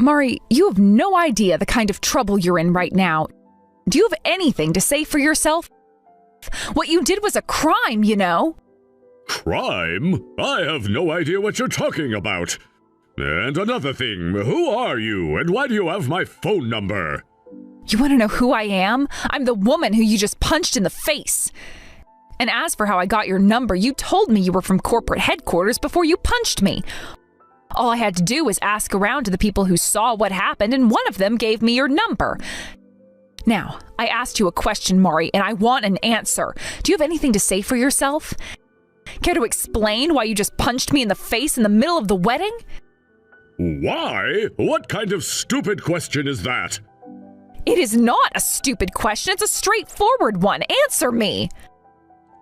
Mari, you have no idea the kind of trouble you're in right now. Do you have anything to say for yourself? What you did was a crime, you know. Crime? I have no idea what you're talking about. And another thing, who are you, and why do you have my phone number? You want to know who I am? I'm the woman who you just punched in the face. And as for how I got your number, you told me you were from corporate headquarters before you punched me. All I had to do was ask around to the people who saw what happened, and one of them gave me your number. Now, I asked you a question, Mari, and I want an answer. Do you have anything to say for yourself? Care to explain why you just punched me in the face in the middle of the wedding? Why? What kind of stupid question is that? It is not a stupid question. It's a straightforward one. Answer me.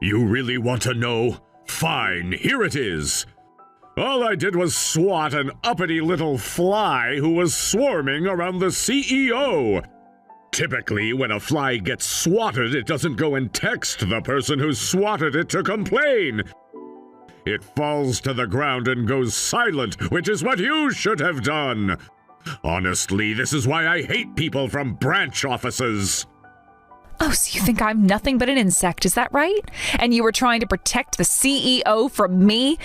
You really want to know? Fine, here it is. All I did was swat an uppity little fly who was swarming around the CEO. Typically, when a fly gets swatted, it doesn't go and text the person who swatted it to complain. It falls to the ground and goes silent, which is what you should have done. Honestly, this is why I hate people from branch offices. Oh, so you think I'm nothing but an insect, is that right? And you were trying to protect the CEO from me?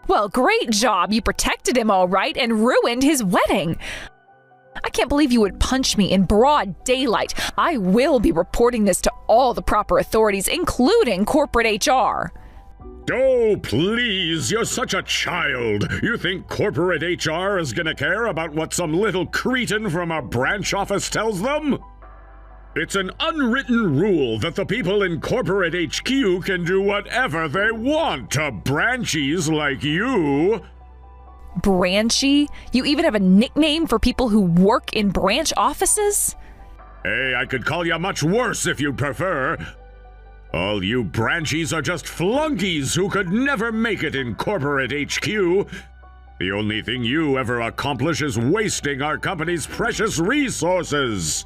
Well, great job. You protected him all right and ruined his wedding. I can't believe you would punch me in broad daylight. I will be reporting this to all the proper authorities, including corporate HR. Oh, please, you're such a child. You think corporate HR is gonna care about what some little cretin from a branch office tells them? It's an unwritten rule that the people in corporate HQ can do whatever they want to branchies like you. Branchy? You even have a nickname for people who work in branch offices? Hey, I could call you much worse if you'd prefer. All you branchies are just flunkies who could never make it in corporate HQ. The only thing you ever accomplish is wasting our company's precious resources.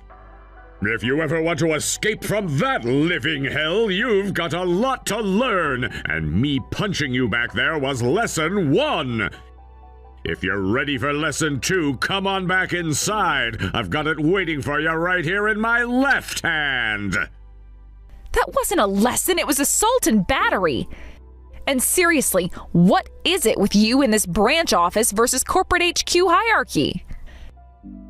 If you ever want to escape from that living hell, you've got a lot to learn, and me punching you back there was lesson 1. If you're ready for lesson 2, come on back inside. I've got it waiting for you right here in my left hand. That wasn't a lesson, it was assault and battery. And seriously, what is it with you in this branch office versus corporate HQ hierarchy?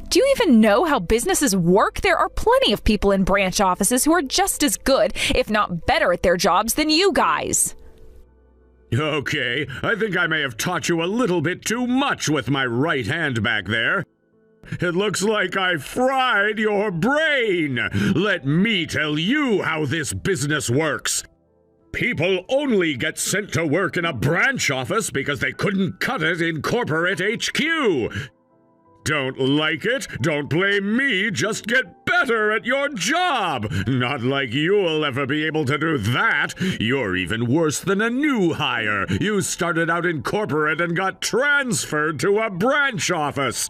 Do you even know how businesses work? There are plenty of people in branch offices who are just as good, if not better at their jobs than you guys. Okay, I think I may have taught you a little bit too much with my right hand back there. It looks like I fried your brain. Let me tell you how this business works. People only get sent to work in a branch office because they couldn't cut it in corporate HQ. Don't like it? Don't blame me, just get better at your job! Not like you'll ever be able to do that! You're even worse than a new hire! You started out in corporate and got transferred to a branch office!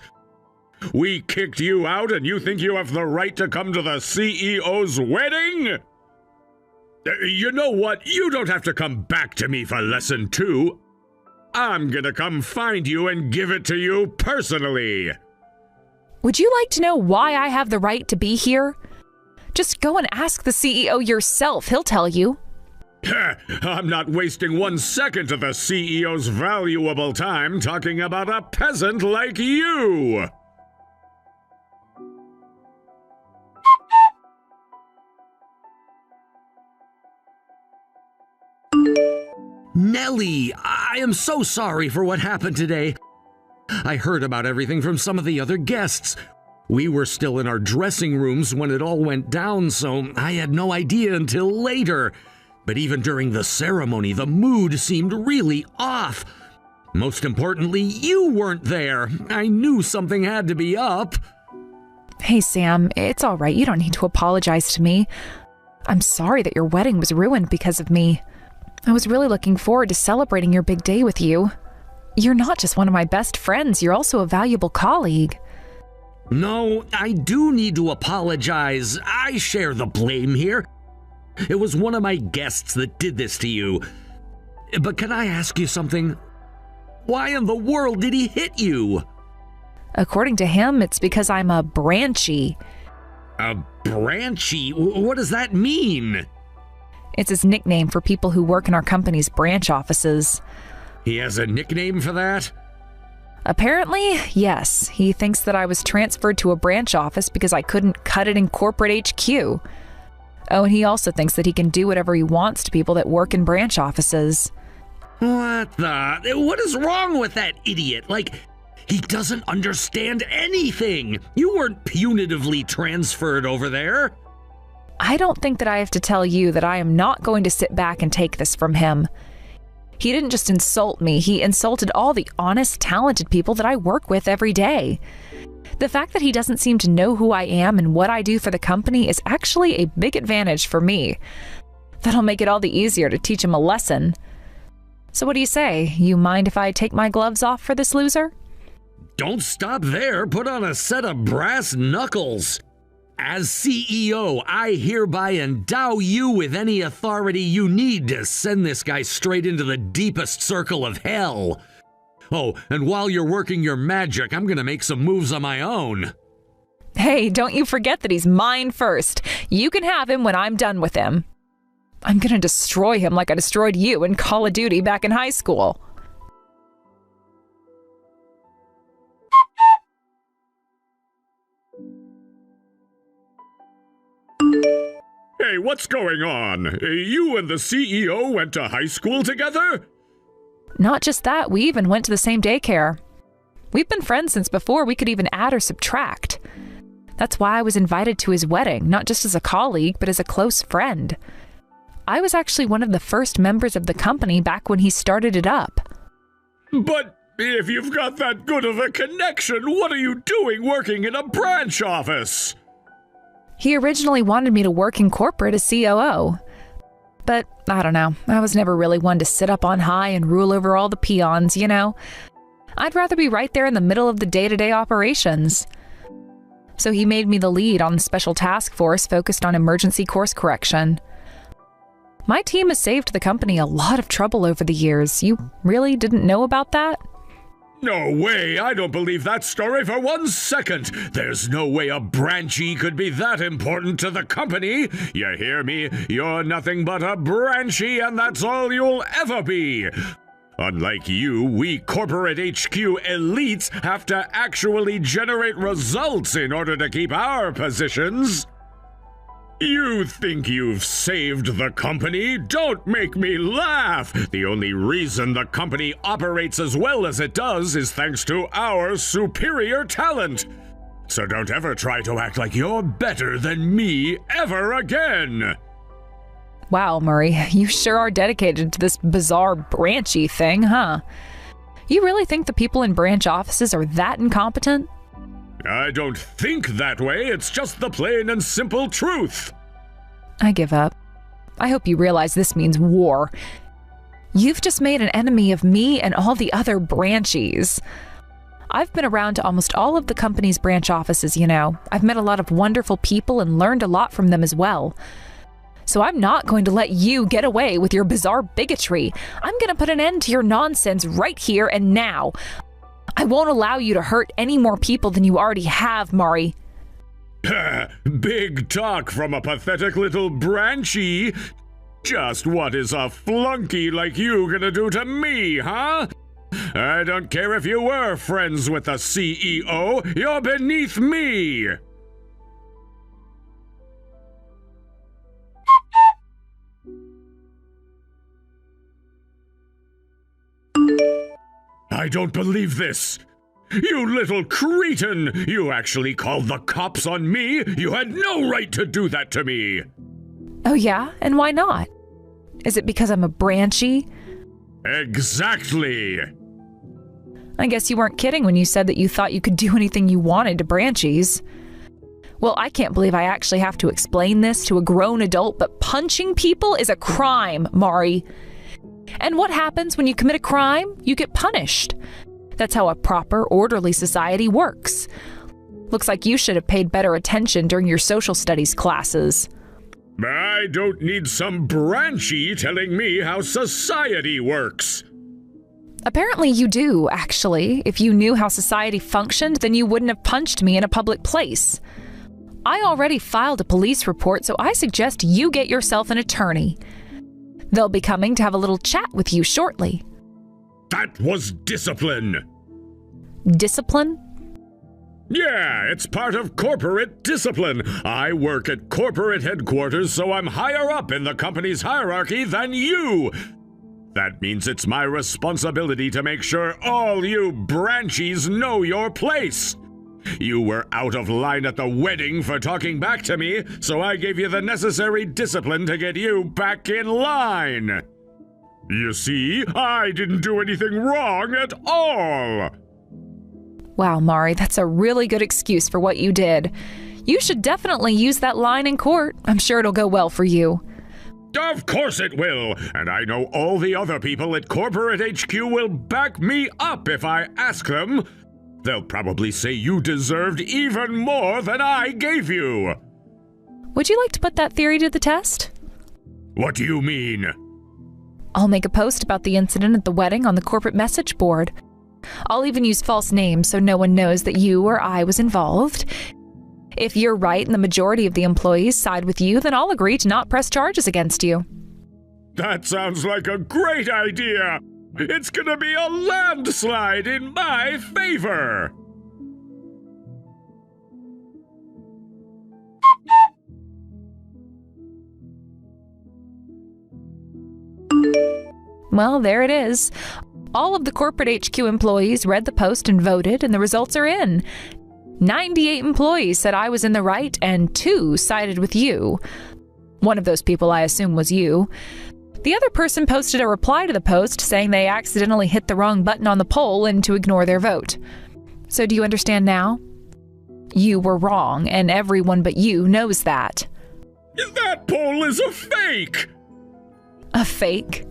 We kicked you out and you think you have the right to come to the CEO's wedding? You know what? You don't have to come back to me for lesson 2. I'm gonna come find you and give it to you personally. Would you like to know why I have the right to be here? Just go and ask the CEO yourself. He'll tell you. I'm not wasting 1 second of the CEO's valuable time talking about a peasant like you. Nellie, I am so sorry for what happened today. I heard about everything from some of the other guests. We were still in our dressing rooms when it all went down, so I had no idea until later. But even during the ceremony, the mood seemed really off. Most importantly, you weren't there. I knew something had to be up. Hey, Sam, it's all right. You don't need to apologize to me. I'm sorry that your wedding was ruined because of me. I was really looking forward to celebrating your big day with you. You're not just one of my best friends, you're also a valuable colleague. No, I do need to apologize. I share the blame here. It was one of my guests that did this to you. But can I ask you something? Why in the world did he hit you? According to him, it's because I'm a branchy. A branchy? What does that mean? It's his nickname for people who work in our company's branch offices. He has a nickname for that? Apparently, yes. He thinks that I was transferred to a branch office because I couldn't cut it in corporate HQ. Oh, and he also thinks that he can do whatever he wants to people that work in branch offices. What is wrong with that idiot? Like, he doesn't understand anything. You weren't punitively transferred over there. I don't think that I have to tell you that I am not going to sit back and take this from him. He didn't just insult me, he insulted all the honest, talented people that I work with every day. The fact that he doesn't seem to know who I am and what I do for the company is actually a big advantage for me. That'll make it all the easier to teach him a lesson. So what do you say? You mind if I take my gloves off for this loser? Don't stop there. Put on a set of brass knuckles. As CEO, I hereby endow you with any authority you need to send this guy straight into the deepest circle of hell. Oh, and while you're working your magic, I'm gonna make some moves on my own. Hey, don't you forget that he's mine first. You can have him when I'm done with him. I'm gonna destroy him like I destroyed you in Call of Duty back in high school. Hey, what's going on? You and the CEO went to high school together? Not just that, we even went to the same daycare. We've been friends since before we could even add or subtract. That's why I was invited to his wedding, not just as a colleague, but as a close friend. I was actually one of the first members of the company back when he started it up. But if you've got that good of a connection, what are you doing working in a branch office? He originally wanted me to work in corporate as COO. But I don't know, I was never really one to sit up on high and rule over all the peons, you know? I'd rather be right there in the middle of the day-to-day operations. So he made me the lead on the special task force focused on emergency course correction. My team has saved the company a lot of trouble over the years. You really didn't know about that? No way! I don't believe that story for 1 second! There's no way a branchy could be that important to the company! You hear me? You're nothing but a branchy, and that's all you'll ever be! Unlike you, we corporate HQ elites have to actually generate results in order to keep our positions! You think you've saved the company? Don't make me laugh! The only reason the company operates as well as it does is thanks to our superior talent. So don't ever try to act like you're better than me ever again! Wow, Murray, you sure are dedicated to this bizarre branchy thing, huh? You really think the people in branch offices are that incompetent? I don't think that way, it's just the plain and simple truth. I give up. I hope you realize this means war. You've just made an enemy of me and all the other branchies. I've been around to almost all of the company's branch offices, you know. I've met a lot of wonderful people and learned a lot from them as well. So I'm not going to let you get away with your bizarre bigotry. I'm going to put an end to your nonsense right here and now. I won't allow you to hurt any more people than you already have, Mari. Big talk from a pathetic little branchy. Just what is a flunky like you gonna do to me, huh? I don't care if you were friends with the CEO, you're beneath me! I don't believe this! You little cretin! You actually called the cops on me? You had no right to do that to me! Oh yeah? And why not? Is it because I'm a branchy? Exactly! I guess you weren't kidding when you said that you thought you could do anything you wanted to branchies. Well, I can't believe I actually have to explain this to a grown adult, but punching people is a crime, Mari. And what happens when you commit a crime? You get punished. That's how a proper, orderly society works. Looks like you should have paid better attention during your social studies classes. I don't need some branchy telling me how society works. Apparently you do, actually. If you knew how society functioned, then you wouldn't have punched me in a public place. I already filed a police report, so I suggest you get yourself an attorney. They'll be coming to have a little chat with you shortly. That was discipline. Discipline? Yeah, it's part of corporate discipline. I work at corporate headquarters, so I'm higher up in the company's hierarchy than you. That means it's my responsibility to make sure all you branchies know your place. You were out of line at the wedding for talking back to me, so I gave you the necessary discipline to get you back in line. You see, I didn't do anything wrong at all. Wow, Mari, that's a really good excuse for what you did. You should definitely use that line in court. I'm sure it'll go well for you. Of course it will, and I know all the other people at Corporate HQ will back me up if I ask them. They'll probably say you deserved even more than I gave you. Would you like to put that theory to the test? What do you mean? I'll make a post about the incident at the wedding on the corporate message board. I'll even use false names so no one knows that you or I was involved. If you're right and the majority of the employees side with you, then I'll agree to not press charges against you. That sounds like a great idea. It's gonna be a landslide in my favor. Well, there it is. All of the corporate HQ employees read the post and voted, and the results are in. 98 employees said I was in the right, and 2 sided with you. One of those people, I assume, was you. The other person posted a reply to the post saying they accidentally hit the wrong button on the poll and to ignore their vote. So do you understand now? You were wrong, and everyone but you knows that. That poll is a fake! A fake?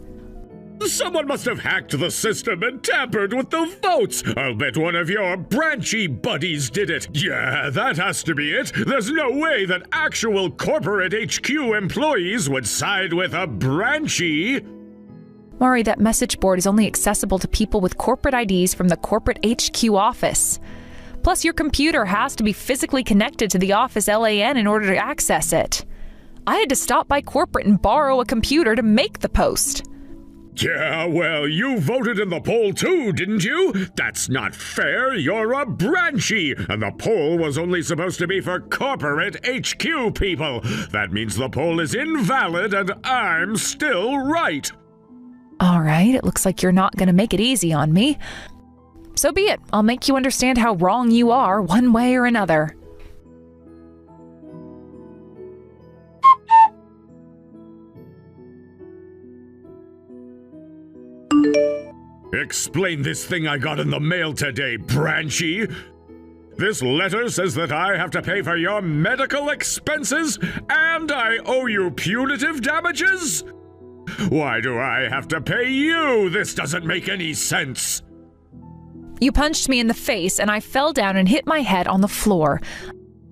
Someone must have hacked the system and tampered with the votes. I'll bet one of your branchy buddies did it. Yeah, that has to be it. There's no way that actual corporate HQ employees would side with a branchy. Mari, that message board is only accessible to people with corporate IDs from the corporate HQ office. Plus, your computer has to be physically connected to the office LAN in order to access it. I had to stop by corporate and borrow a computer to make the post. Yeah, well, you voted in the poll too, didn't you? That's not fair. You're a branchy, and the poll was only supposed to be for corporate HQ people. That means the poll is invalid, and I'm still right. All right, it looks like you're not going to make it easy on me. So be it. I'll make you understand how wrong you are one way or another. Explain this thing I got in the mail today, branchy. This letter says that I have to pay for your medical expenses, and I owe you punitive damages? Why do I have to pay you? This doesn't make any sense. You punched me in the face, and I fell down and hit my head on the floor.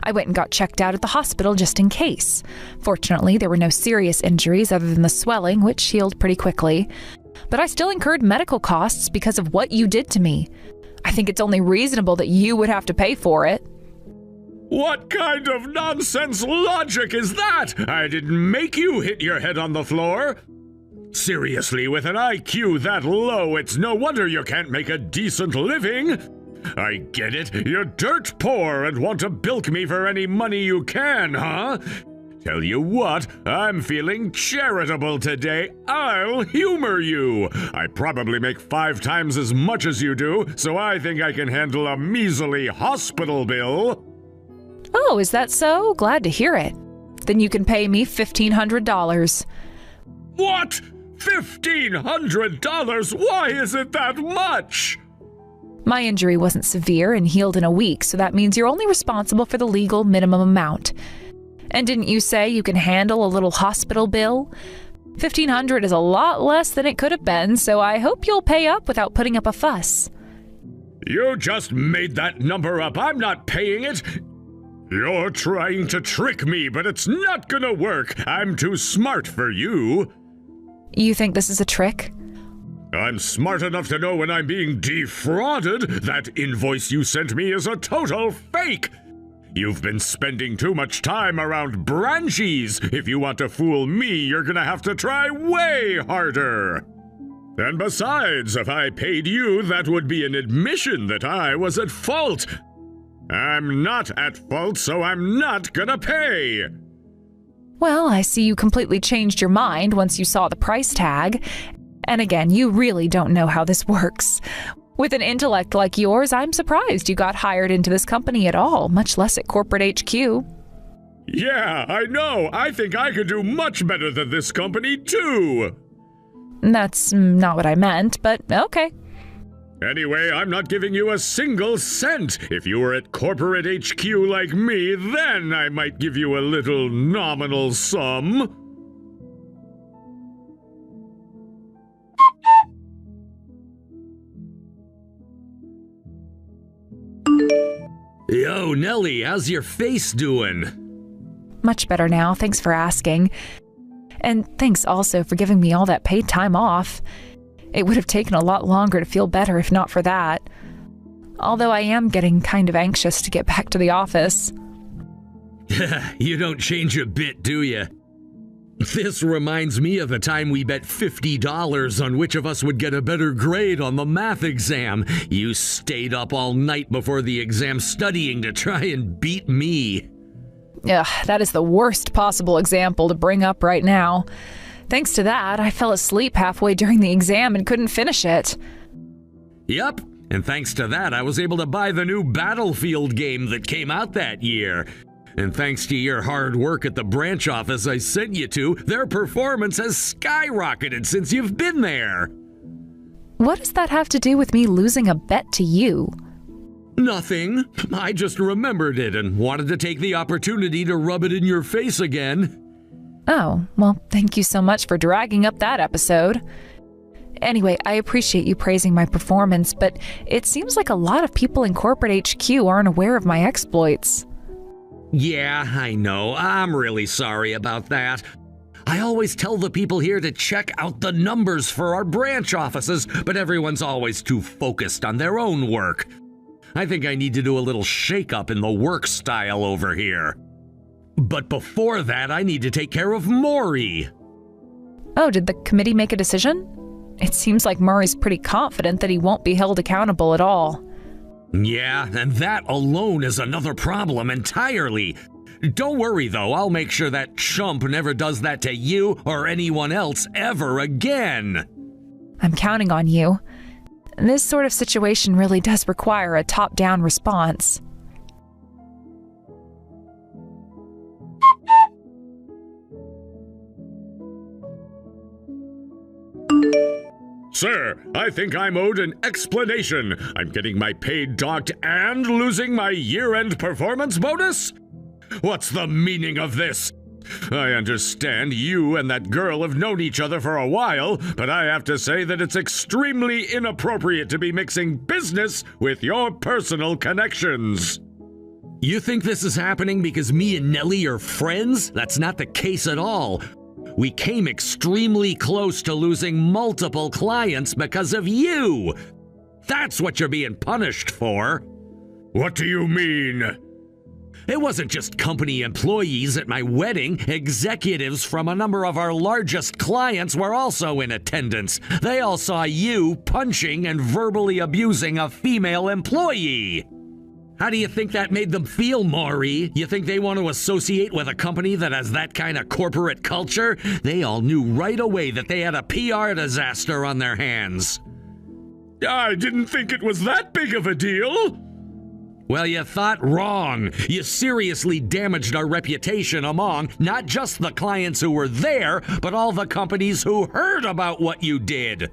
I went and got checked out at the hospital just in case. Fortunately, there were no serious injuries other than the swelling, which healed pretty quickly. But I still incurred medical costs because of what you did to me. I think it's only reasonable that you would have to pay for it. What kind of nonsense logic is that? I didn't make you hit your head on the floor. Seriously, with an IQ that low, it's no wonder you can't make a decent living. I get it. You're dirt poor and want to bilk me for any money you can, huh? Tell you what, I'm feeling charitable today. I'll humor you. I probably make 5 times as much as you do, so I think I can handle a measly hospital bill. Oh, is that so? Glad to hear it. Then you can pay me $1,500. What? $1,500? Why is it that much? My injury wasn't severe and healed in a week, so that means you're only responsible for the legal minimum amount. And didn't you say you can handle a little hospital bill? $1,500 is a lot less than it could have been, so I hope you'll pay up without putting up a fuss. You just made that number up. I'm not paying it. You're trying to trick me, but it's not gonna work. I'm too smart for you. You think this is a trick? I'm smart enough to know when I'm being defrauded. That invoice you sent me is a total fake. You've been spending too much time around branchies. If you want to fool me, you're gonna have to try way harder. And besides, if I paid you, that would be an admission that I was at fault. I'm not at fault, so I'm not gonna pay. Well, I see you completely changed your mind once you saw the price tag. And again, you really don't know how this works. With an intellect like yours, I'm surprised you got hired into this company at all, much less at corporate HQ. Yeah, I know. I think I could do much better than this company, too. That's not what I meant, but okay. Anyway, I'm not giving you a single cent. If you were at corporate HQ like me, then I might give you a little nominal sum. Yo, Nellie, how's your face doing? Much better now, thanks for asking. And thanks also for giving me all that paid time off. It would have taken a lot longer to feel better if not for that. Although I am getting kind of anxious to get back to the office. You don't change a bit, do you? This reminds me of the time we bet $50 on which of us would get a better grade on the math exam. You stayed up all night before the exam studying to try and beat me. Ugh, that is the worst possible example to bring up right now. Thanks to that, I fell asleep halfway during the exam and couldn't finish it. Yep, and thanks to that, I was able to buy the new Battlefield game that came out that year. And thanks to your hard work at the branch office I sent you to, their performance has skyrocketed since you've been there. What does that have to do with me losing a bet to you? Nothing. I just remembered it and wanted to take the opportunity to rub it in your face again. Oh, well, thank you so much for dragging up that episode. Anyway, I appreciate you praising my performance, but it seems like a lot of people in corporate HQ aren't aware of my exploits. Yeah, I know. I'm really sorry about that. I always tell the people here to check out the numbers for our branch offices, but everyone's always too focused on their own work. I think I need to do a little shake-up in the work style over here. But before that, I need to take care of Maury. Oh, did the committee make a decision? It seems like Murray's pretty confident that he won't be held accountable at all. Yeah, and that alone is another problem entirely. Don't worry, though. I'll make sure that chump never does that to you or anyone else ever again. I'm counting on you. This sort of situation really does require a top-down response. Sir, I think I'm owed an explanation. I'm getting my pay docked and losing my year-end performance bonus? What's the meaning of this? I understand you and that girl have known each other for a while, but I have to say that it's extremely inappropriate to be mixing business with your personal connections. You think this is happening because me and Nellie are friends? That's not the case at all. We came extremely close to losing multiple clients because of you. That's what you're being punished for. What do you mean? It wasn't just company employees at my wedding. Executives from a number of our largest clients were also in attendance. They all saw you punching and verbally abusing a female employee. How do you think that made them feel, Maury? You think they want to associate with a company that has that kind of corporate culture? They all knew right away that they had a PR disaster on their hands. I didn't think it was that big of a deal. Well, you thought wrong. You seriously damaged our reputation among not just the clients who were there, but all the companies who heard about what you did.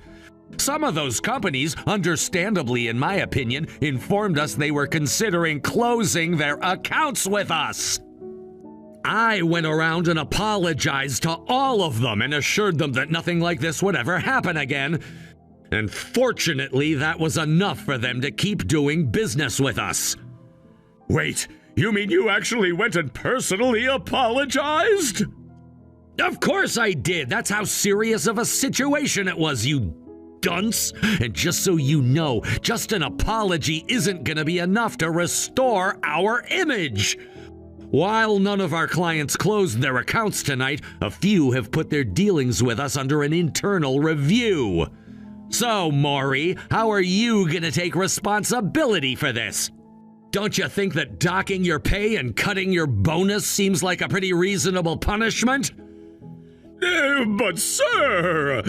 Some of those companies, understandably in my opinion, informed us they were considering closing their accounts with us. I went around and apologized to all of them and assured them that nothing like this would ever happen again. And fortunately, that was enough for them to keep doing business with us. Wait, you mean you actually went and personally apologized? Of course I did. That's how serious of a situation it was, you dunce. And just so you know, just an apology isn't going to be enough to restore our image. While none of our clients closed their accounts tonight, a few have put their dealings with us under an internal review. So, Maury, how are you going to take responsibility for this? Don't you think that docking your pay and cutting your bonus seems like a pretty reasonable punishment? But sir...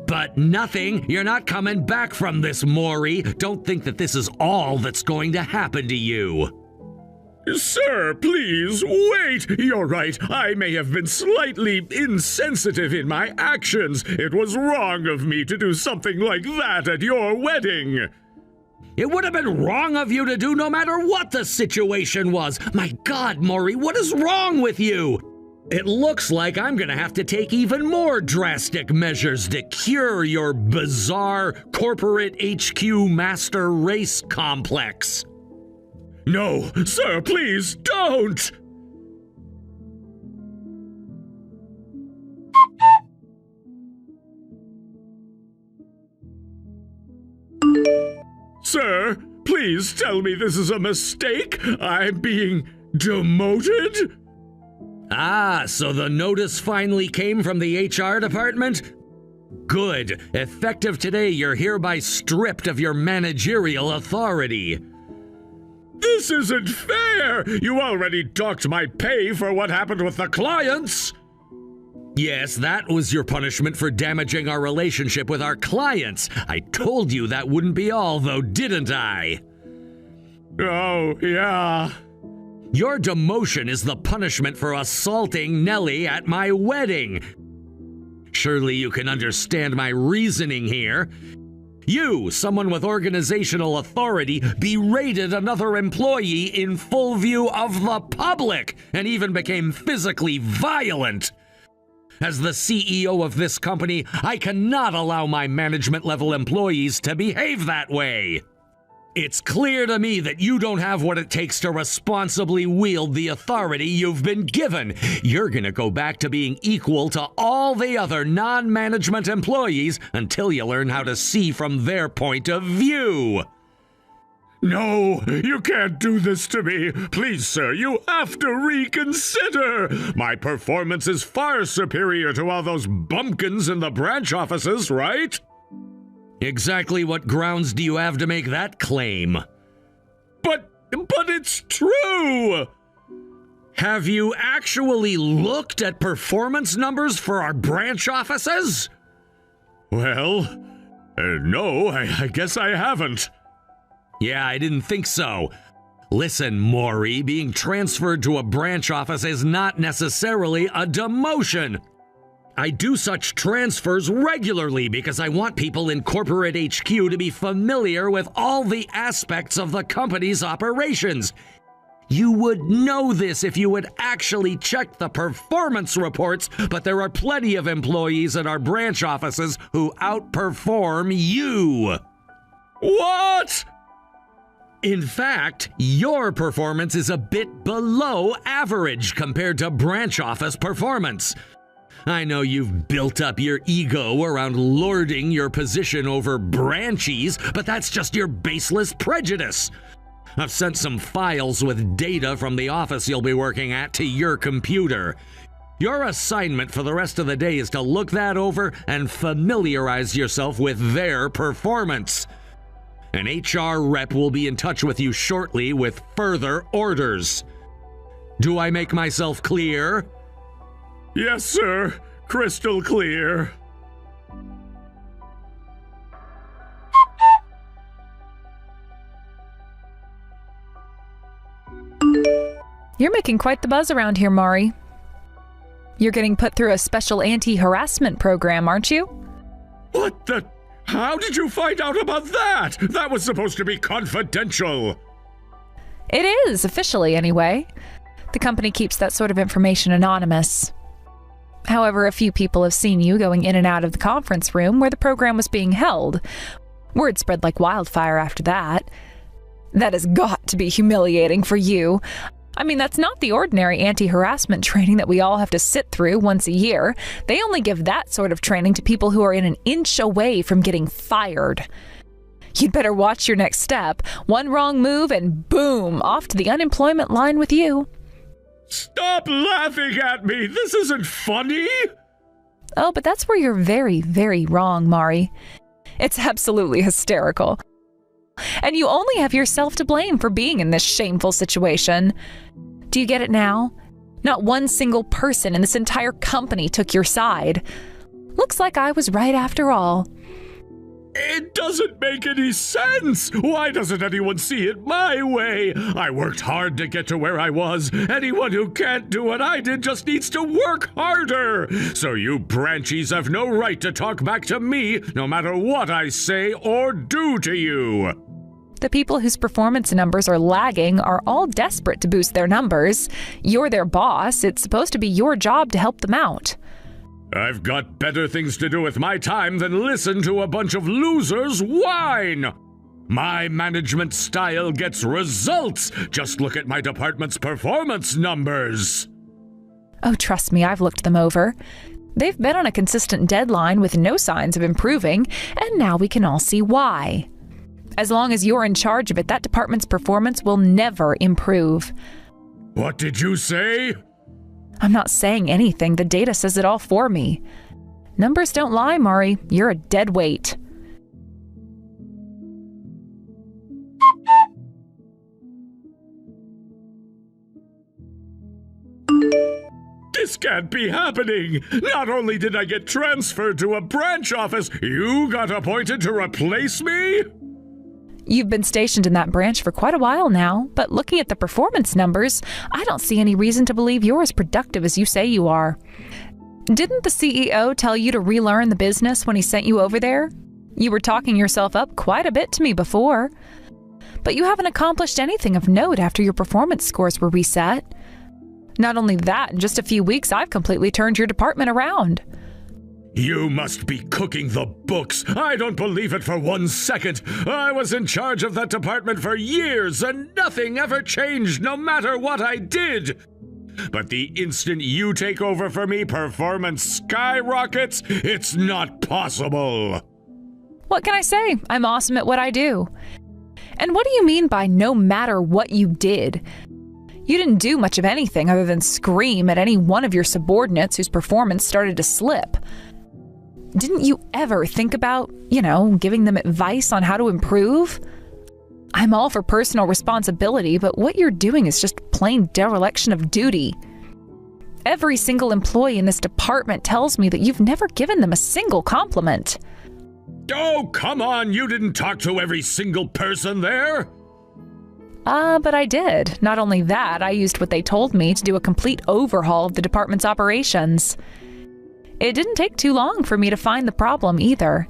But nothing. You're not coming back from this, Maury. Don't think that this is all that's going to happen to you. Sir, please, wait! You're right, I may have been slightly insensitive in my actions. It was wrong of me to do something like that at your wedding. It would have been wrong of you to do no matter what the situation was. My God, Maury, what is wrong with you? It looks like I'm gonna have to take even more drastic measures to cure your bizarre corporate HQ master race complex. No, sir, please don't! Sir, please tell me this is a mistake. I'm being demoted? Ah, so the notice finally came from the HR department? Good. Effective today, you're hereby stripped of your managerial authority. This isn't fair! You already docked my pay for what happened with the clients! Yes, that was your punishment for damaging our relationship with our clients. I told you that wouldn't be all, though, didn't I? Oh, yeah. Your demotion is the punishment for assaulting Nellie at my wedding. Surely you can understand my reasoning here. You, someone with organizational authority, berated another employee in full view of the public and even became physically violent. As the CEO of this company, I cannot allow my management-level employees to behave that way. It's clear to me that you don't have what it takes to responsibly wield the authority you've been given. You're gonna go back to being equal to all the other non-management employees until you learn how to see from their point of view. No, you can't do this to me. Please, sir, you have to reconsider. My performance is far superior to all those bumpkins in the branch offices, right? Exactly what grounds do you have to make that claim? But it's true! Have you actually looked at performance numbers for our branch offices? Well, no, I guess I haven't. Yeah, I didn't think so. Listen, Maury, being transferred to a branch office is not necessarily a demotion. I do such transfers regularly because I want people in corporate HQ to be familiar with all the aspects of the company's operations. You would know this if you would actually check the performance reports, but there are plenty of employees at our branch offices who outperform you. What? In fact, your performance is a bit below average compared to branch office performance. I know you've built up your ego around lording your position over branchies, but that's just your baseless prejudice. I've sent some files with data from the office you'll be working at to your computer. Your assignment for the rest of the day is to look that over and familiarize yourself with their performance. An HR rep will be in touch with you shortly with further orders. Do I make myself clear? Yes, sir. Crystal clear. You're making quite the buzz around here, Maury. You're getting put through a special anti-harassment program, aren't you? What the? How did you find out about that? That was supposed to be confidential. It is, officially anyway. The company keeps that sort of information anonymous. However, a few people have seen you going in and out of the conference room where the program was being held. Word spread like wildfire after that. That has got to be humiliating for you. I mean, that's not the ordinary anti-harassment training that we all have to sit through once a year. They only give that sort of training to people who are in an inch away from getting fired. You'd better watch your next step. One wrong move and boom, off to the unemployment line with you. Stop laughing at me! This isn't funny! Oh, but that's where you're very, very wrong, Mari. It's absolutely hysterical. And you only have yourself to blame for being in this shameful situation. Do you get it now? Not one single person in this entire company took your side. Looks like I was right after all. It doesn't make any sense! Why doesn't anyone see it my way? I worked hard to get to where I was. Anyone who can't do what I did just needs to work harder! So you branchies have no right to talk back to me, no matter what I say or do to you! The people whose performance numbers are lagging are all desperate to boost their numbers. You're their boss. It's supposed to be your job to help them out. I've got better things to do with my time than listen to a bunch of losers whine! My management style gets results! Just look at my department's performance numbers! Oh, trust me, I've looked them over. They've been on a consistent deadline with no signs of improving, and now we can all see why. As long as you're in charge of it, that department's performance will never improve. What did you say? I'm not saying anything. The data says it all for me. Numbers don't lie, Mari. You're a dead weight. This can't be happening! Not only did I get transferred to a branch office, you got appointed to replace me? You've been stationed in that branch for quite a while now, but looking at the performance numbers, I don't see any reason to believe you're as productive as you say you are. Didn't the CEO tell you to relearn the business when he sent you over there? You were talking yourself up quite a bit to me before. But you haven't accomplished anything of note after your performance scores were reset. Not only that, in just a few weeks, I've completely turned your department around. You must be cooking the books. I don't believe it for 1 second. I was in charge of that department for years and nothing ever changed no matter what I did. But the instant you take over for me, performance skyrockets. It's not possible. What can I say? I'm awesome at what I do. And what do you mean by no matter what you did? You didn't do much of anything other than scream at any one of your subordinates whose performance started to slip. Didn't you ever think about, giving them advice on how to improve? I'm all for personal responsibility, but what you're doing is just plain dereliction of duty. Every single employee in this department tells me that you've never given them a single compliment. Oh, come on, you didn't talk to every single person there. But I did. Not only that, I used what they told me to do a complete overhaul of the department's operations. It didn't take too long for me to find the problem either.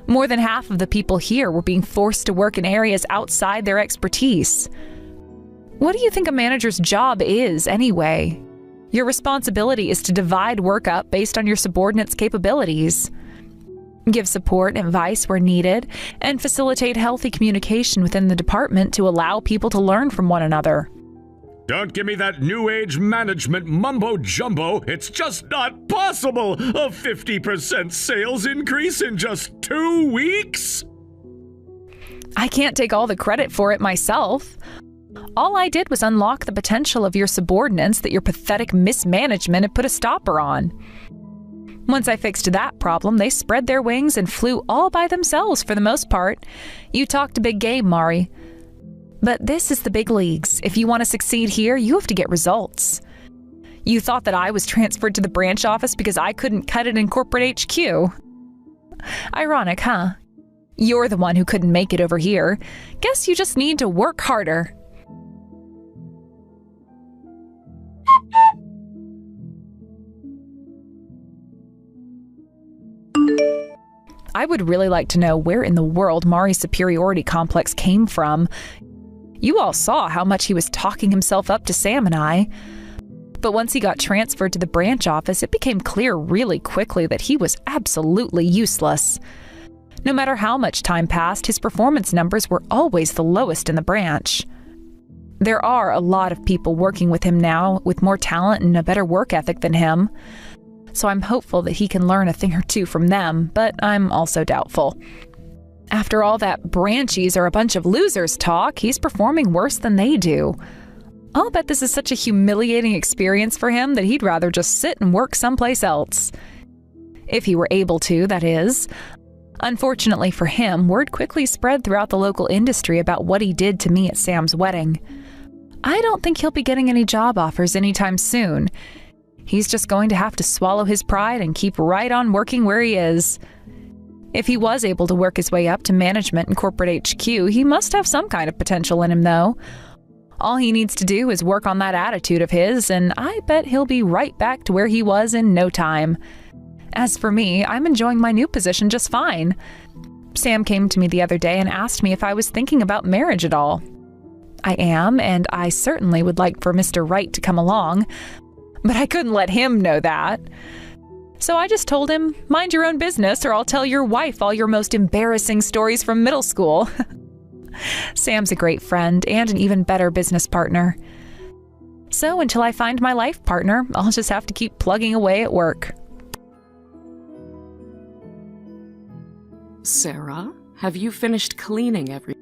More than half of the people here were being forced to work in areas outside their expertise. What do you think a manager's job is, anyway? Your responsibility is to divide work up based on your subordinates' capabilities. Give support and advice where needed, and facilitate healthy communication within the department to allow people to learn from one another. Don't give me that new age management mumbo-jumbo. It's just not possible! A 50% sales increase in just 2 weeks? I can't take all the credit for it myself. All I did was unlock the potential of your subordinates that your pathetic mismanagement had put a stopper on. Once I fixed that problem, they spread their wings and flew all by themselves for the most part. You talked a big game, Mari. But this is the big leagues. If you want to succeed here, you have to get results. You thought that I was transferred to the branch office because I couldn't cut it in corporate HQ. Ironic, huh? You're the one who couldn't make it over here. Guess you just need to work harder. I would really like to know where in the world Mari's superiority complex came from. You all saw how much he was talking himself up to Sam and I. But once he got transferred to the branch office, it became clear really quickly that he was absolutely useless. No matter how much time passed, his performance numbers were always the lowest in the branch. There are a lot of people working with him now with more talent and a better work ethic than him. So I'm hopeful that he can learn a thing or two from them, but I'm also doubtful. After all that branchies are a bunch of losers talk, he's performing worse than they do. I'll bet this is such a humiliating experience for him that he'd rather just sit and work someplace else. If he were able to, that is. Unfortunately for him, word quickly spread throughout the local industry about what he did to me at Sam's wedding. I don't think he'll be getting any job offers anytime soon. He's just going to have to swallow his pride and keep right on working where he is. If he was able to work his way up to management in corporate HQ, he must have some kind of potential in him, though. All he needs to do is work on that attitude of his, and I bet he'll be right back to where he was in no time. As for me, I'm enjoying my new position just fine. Sam came to me the other day and asked me if I was thinking about marriage at all. I am, and I certainly would like for Mr. Wright to come along, but I couldn't let him know that. So I just told him, mind your own business or I'll tell your wife all your most embarrassing stories from middle school. Sam's a great friend and an even better business partner. So until I find my life partner, I'll just have to keep plugging away at work. Sarah, have you finished cleaning everything?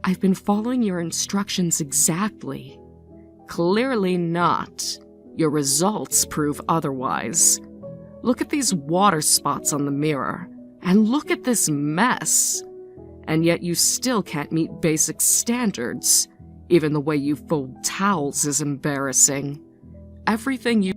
I've been following your instructions exactly. Clearly not. Your results prove otherwise. Look at these water spots on the mirror, and look at this mess. And yet you still can't meet basic standards. Even the way you fold towels is embarrassing. Everything you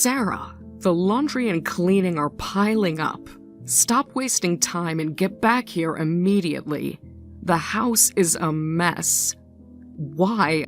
Sarah, the laundry and cleaning are piling up. Stop wasting time and get back here immediately. The house is a mess. Why?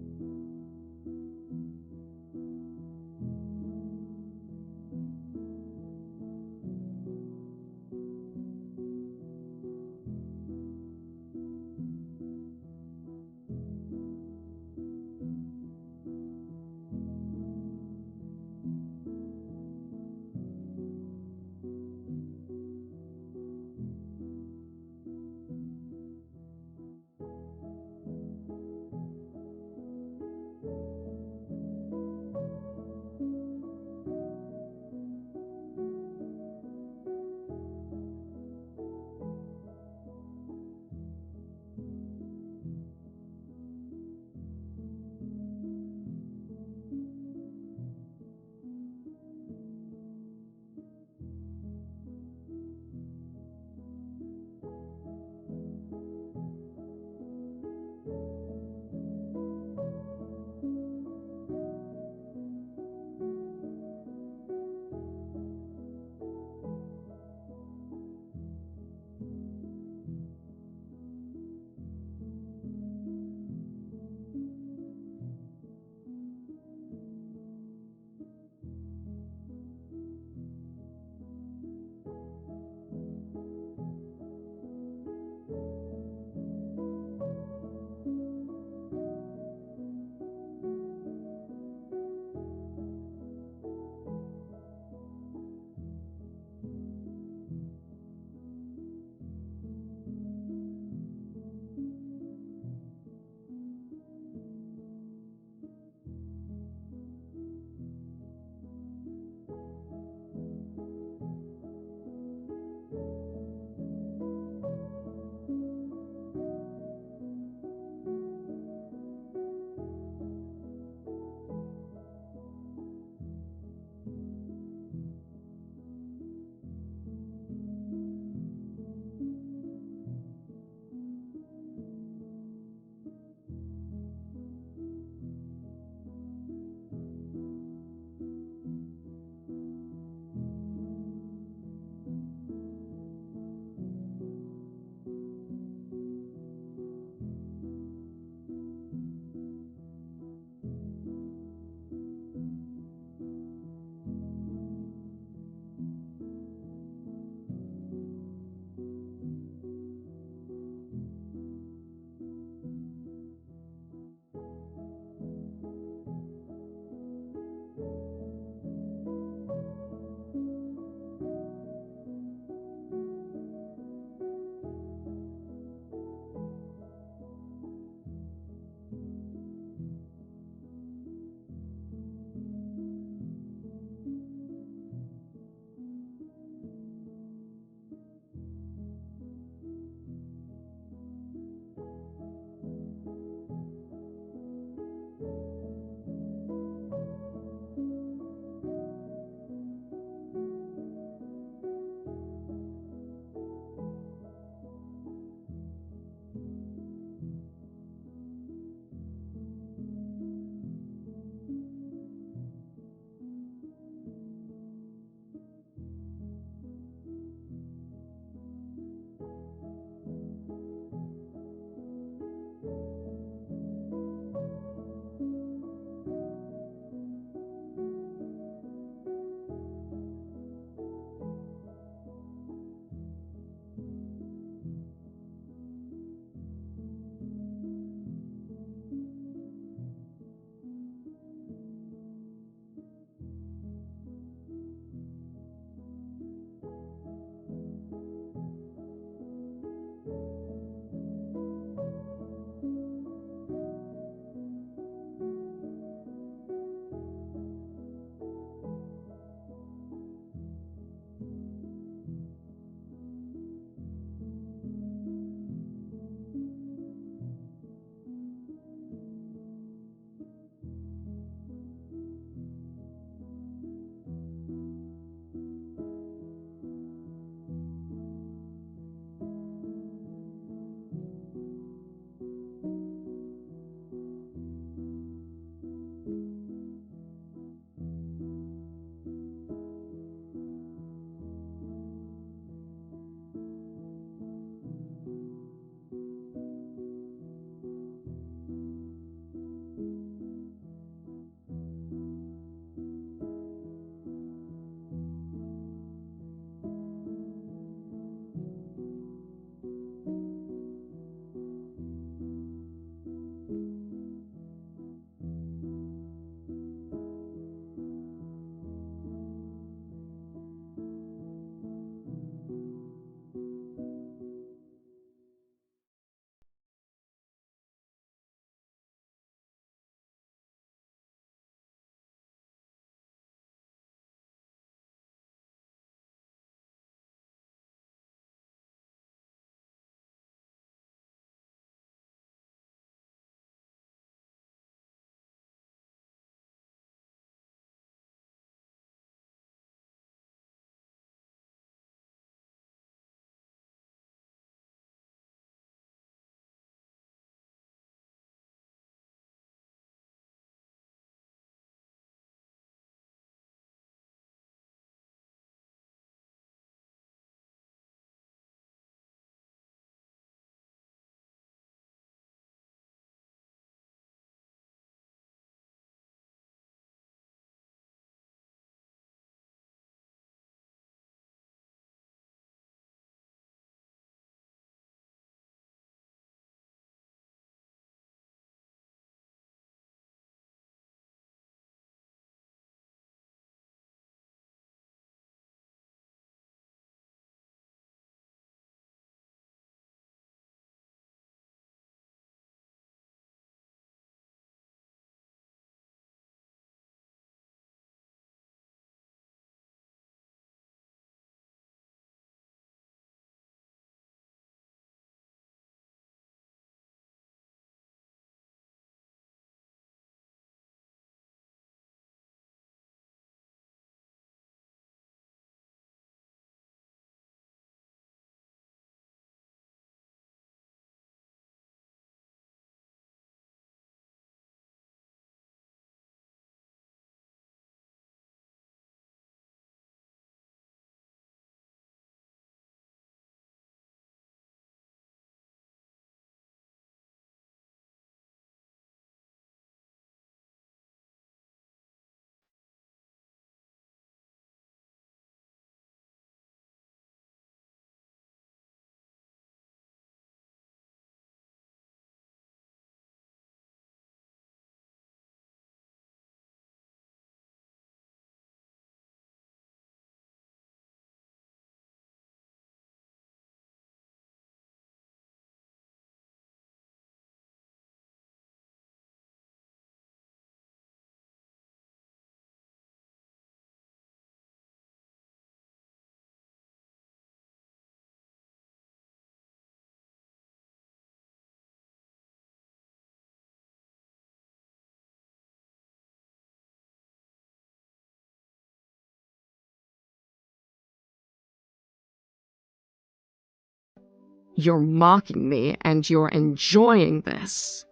You're mocking me and you're enjoying this.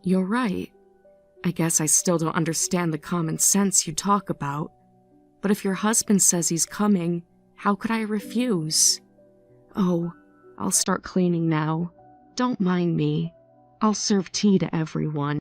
You're right. I guess I still don't understand the common sense you talk about. But if your husband says he's coming, how could I refuse? Oh, I'll start cleaning now. Don't mind me. I'll serve tea to everyone.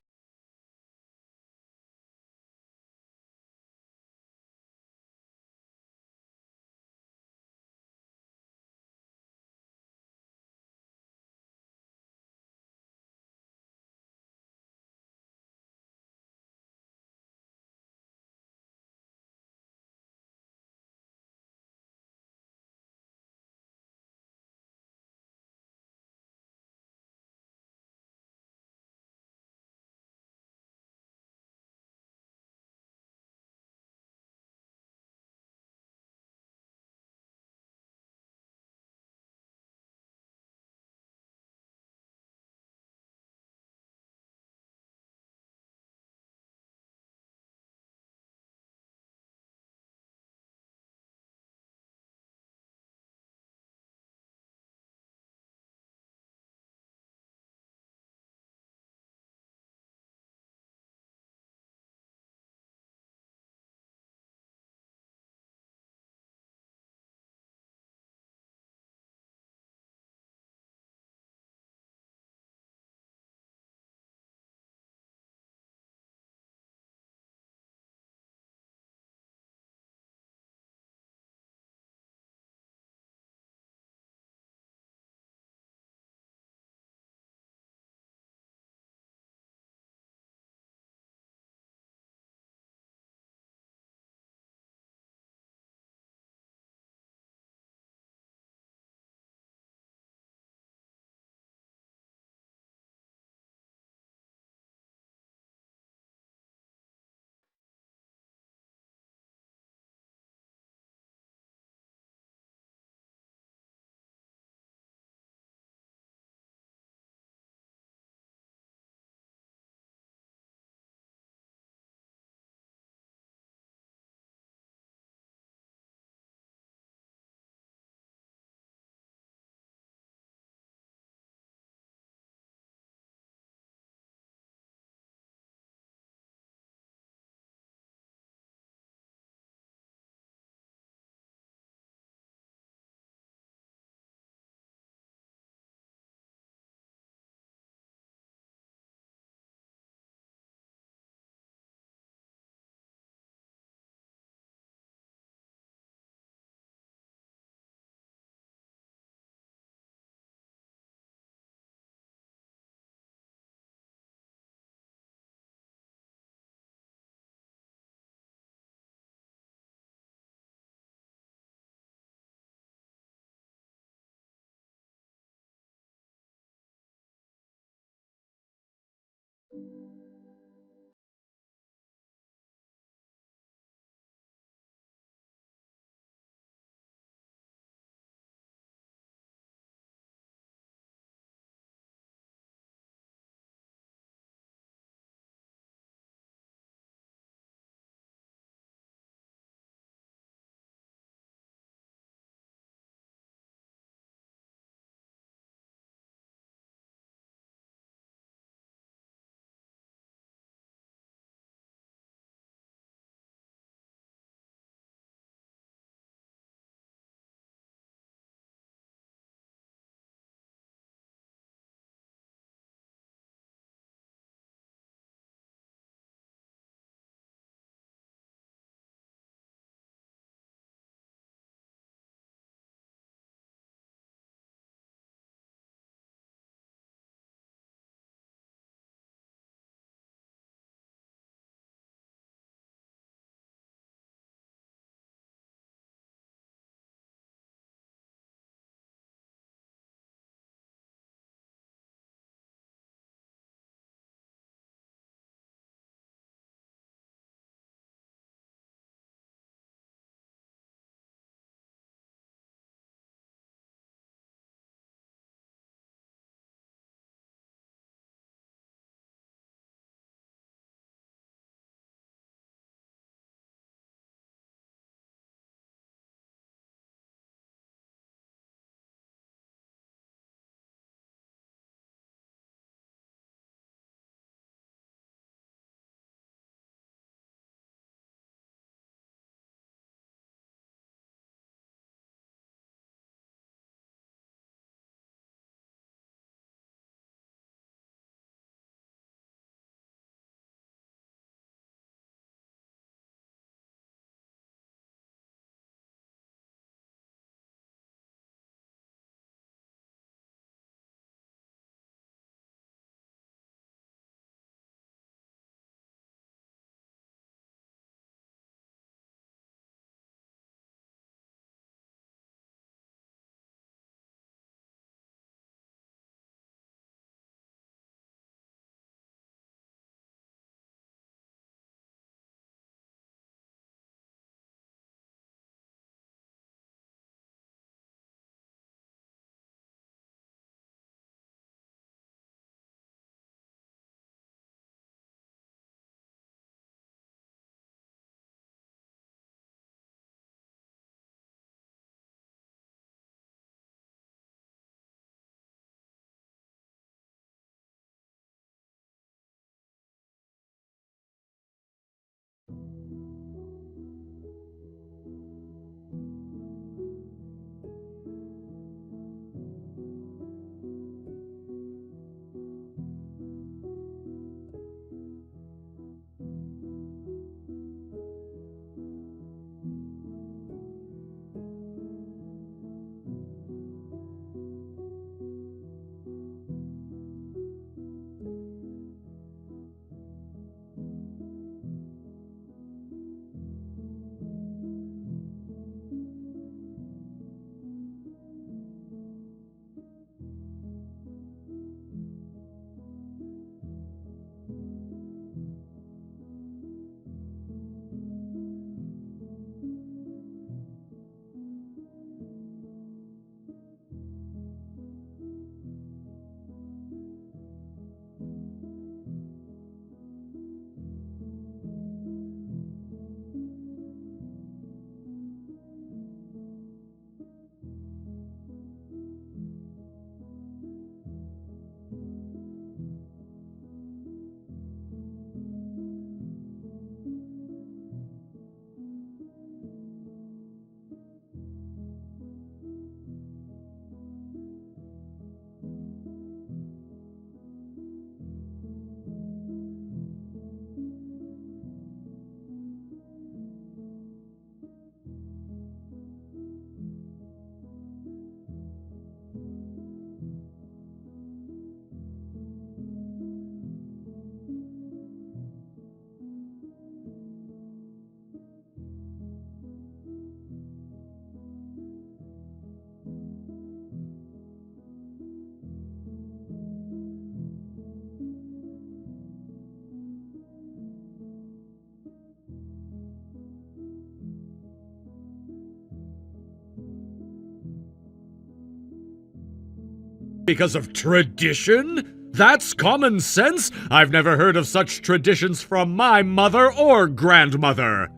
Because of tradition? That's common sense. I've never heard of such traditions from my mother or grandmother.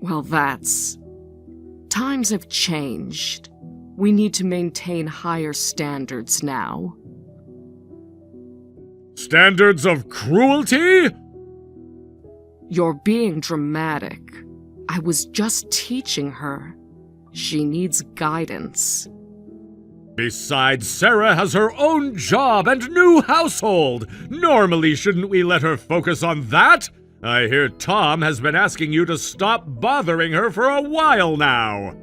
Well, times have changed. We need to maintain higher standards now. Standards of cruelty? You're being dramatic. I was just teaching her. She needs guidance. Besides, Sarah has her own job and new household. Normally, shouldn't we let her focus on that? I hear Tom has been asking you to stop bothering her for a while now.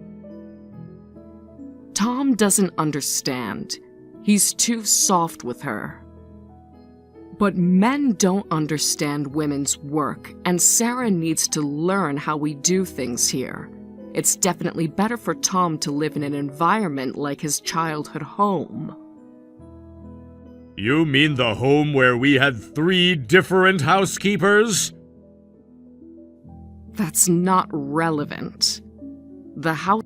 Tom doesn't understand. He's too soft with her. But men don't understand women's work, and Sarah needs to learn how we do things here. It's definitely better for Tom to live in an environment like his childhood home. You mean the home where we had 3 different housekeepers? That's not relevant. The house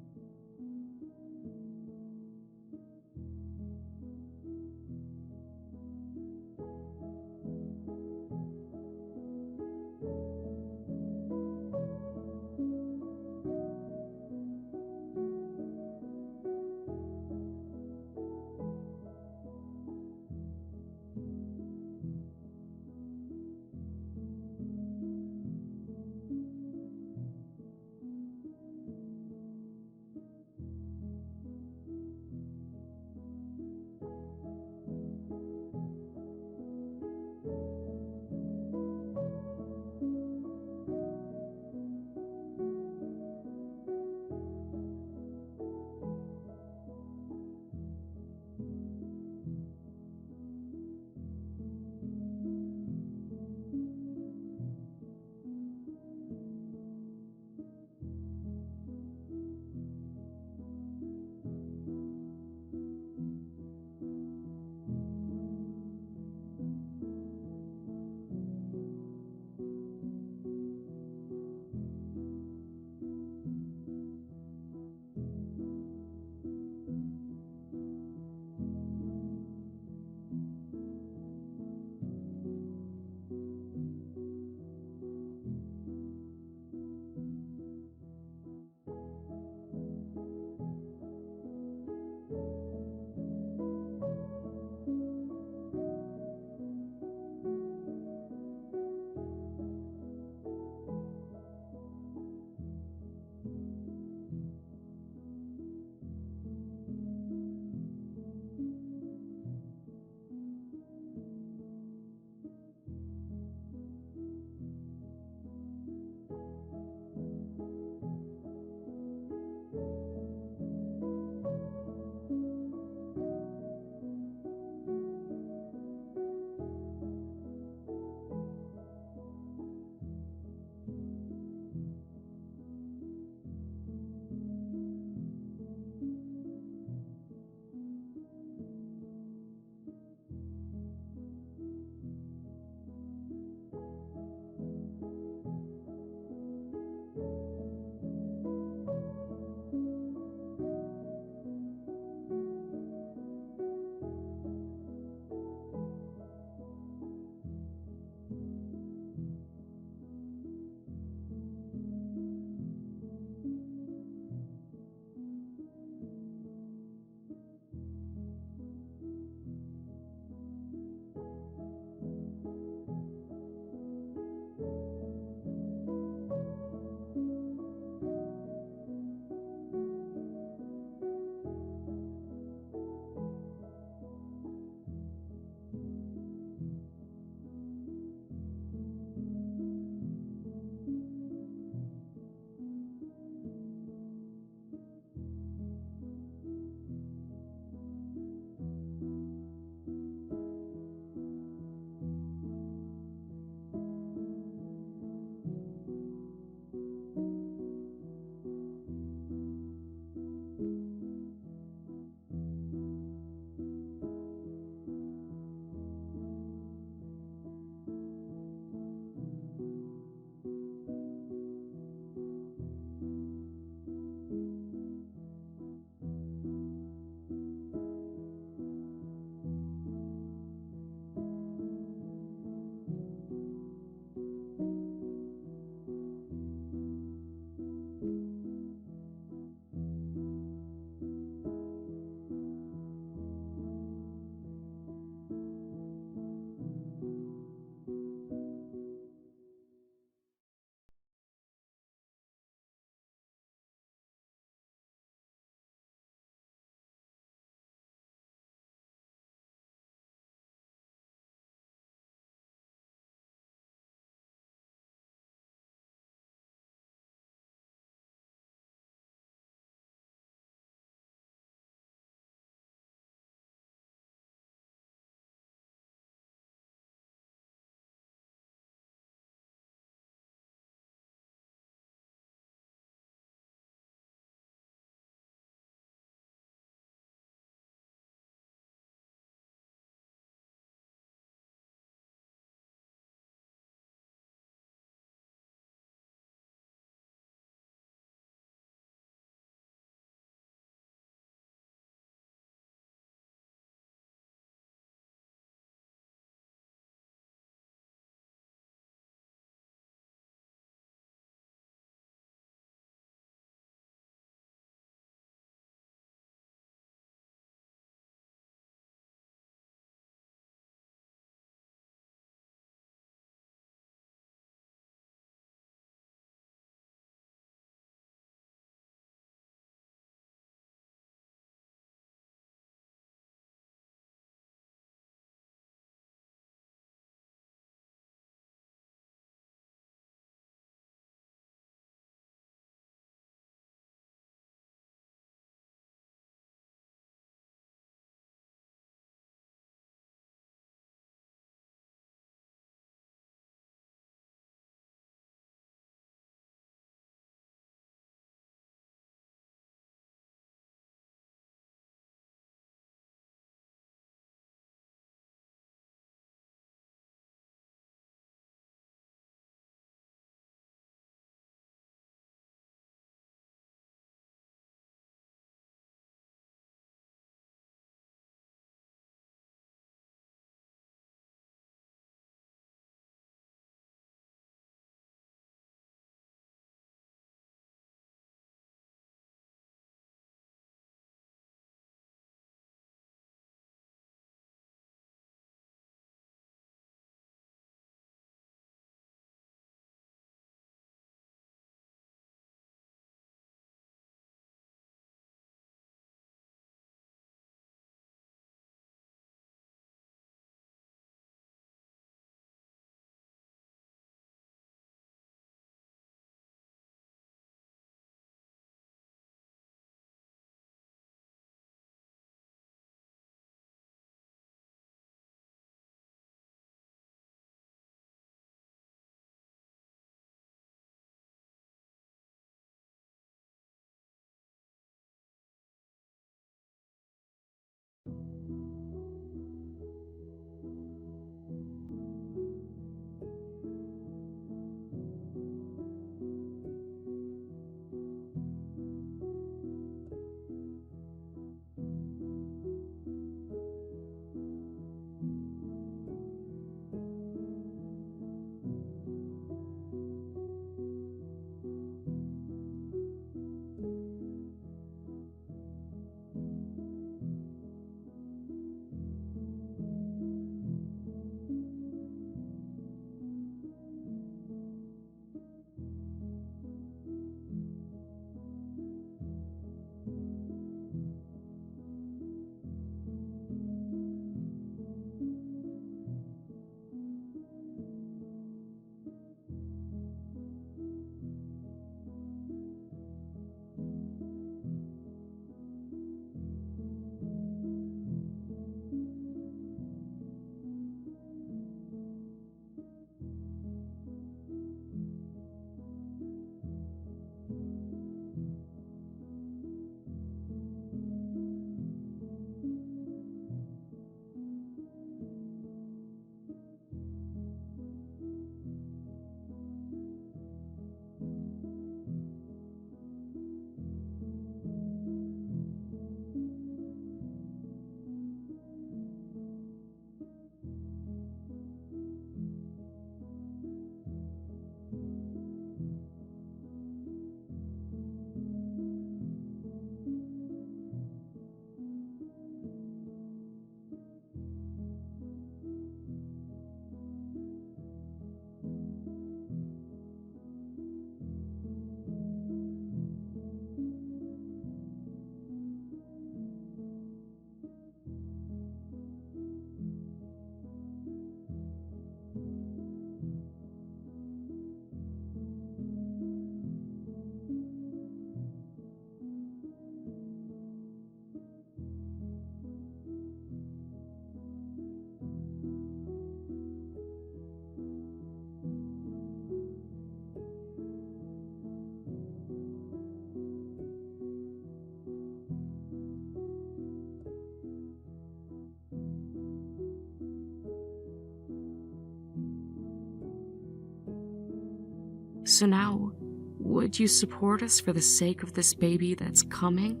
So now, would you support us for the sake of this baby that's coming?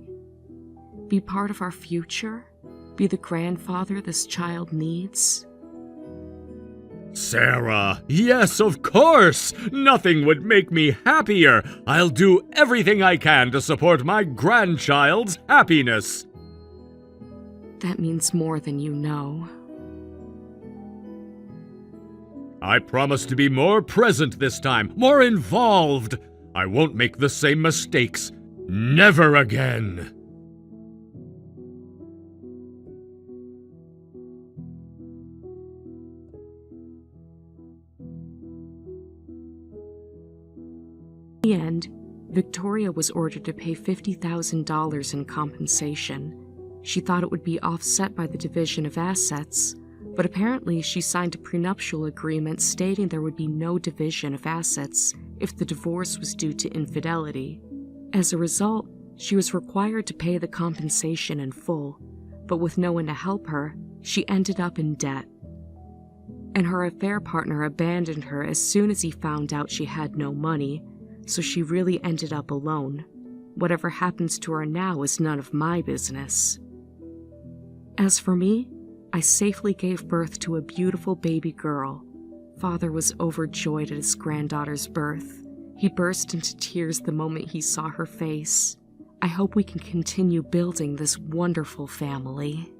Be part of our future? Be the grandfather this child needs? Sarah, yes, of course! Nothing would make me happier! I'll do everything I can to support my grandchild's happiness! That means more than you know. I promise to be more present this time, more involved. I won't make the same mistakes. Never again. In the end, Victoria was ordered to pay $50,000 in compensation. She thought it would be offset by the division of assets, but apparently she signed a prenuptial agreement stating there would be no division of assets if the divorce was due to infidelity. As a result, she was required to pay the compensation in full, but with no one to help her, she ended up in debt. And her affair partner abandoned her as soon as he found out she had no money, so she really ended up alone. Whatever happens to her now is none of my business. As for me, I safely gave birth to a beautiful baby girl. Father was overjoyed at his granddaughter's birth. He burst into tears the moment he saw her face. I hope we can continue building this wonderful family.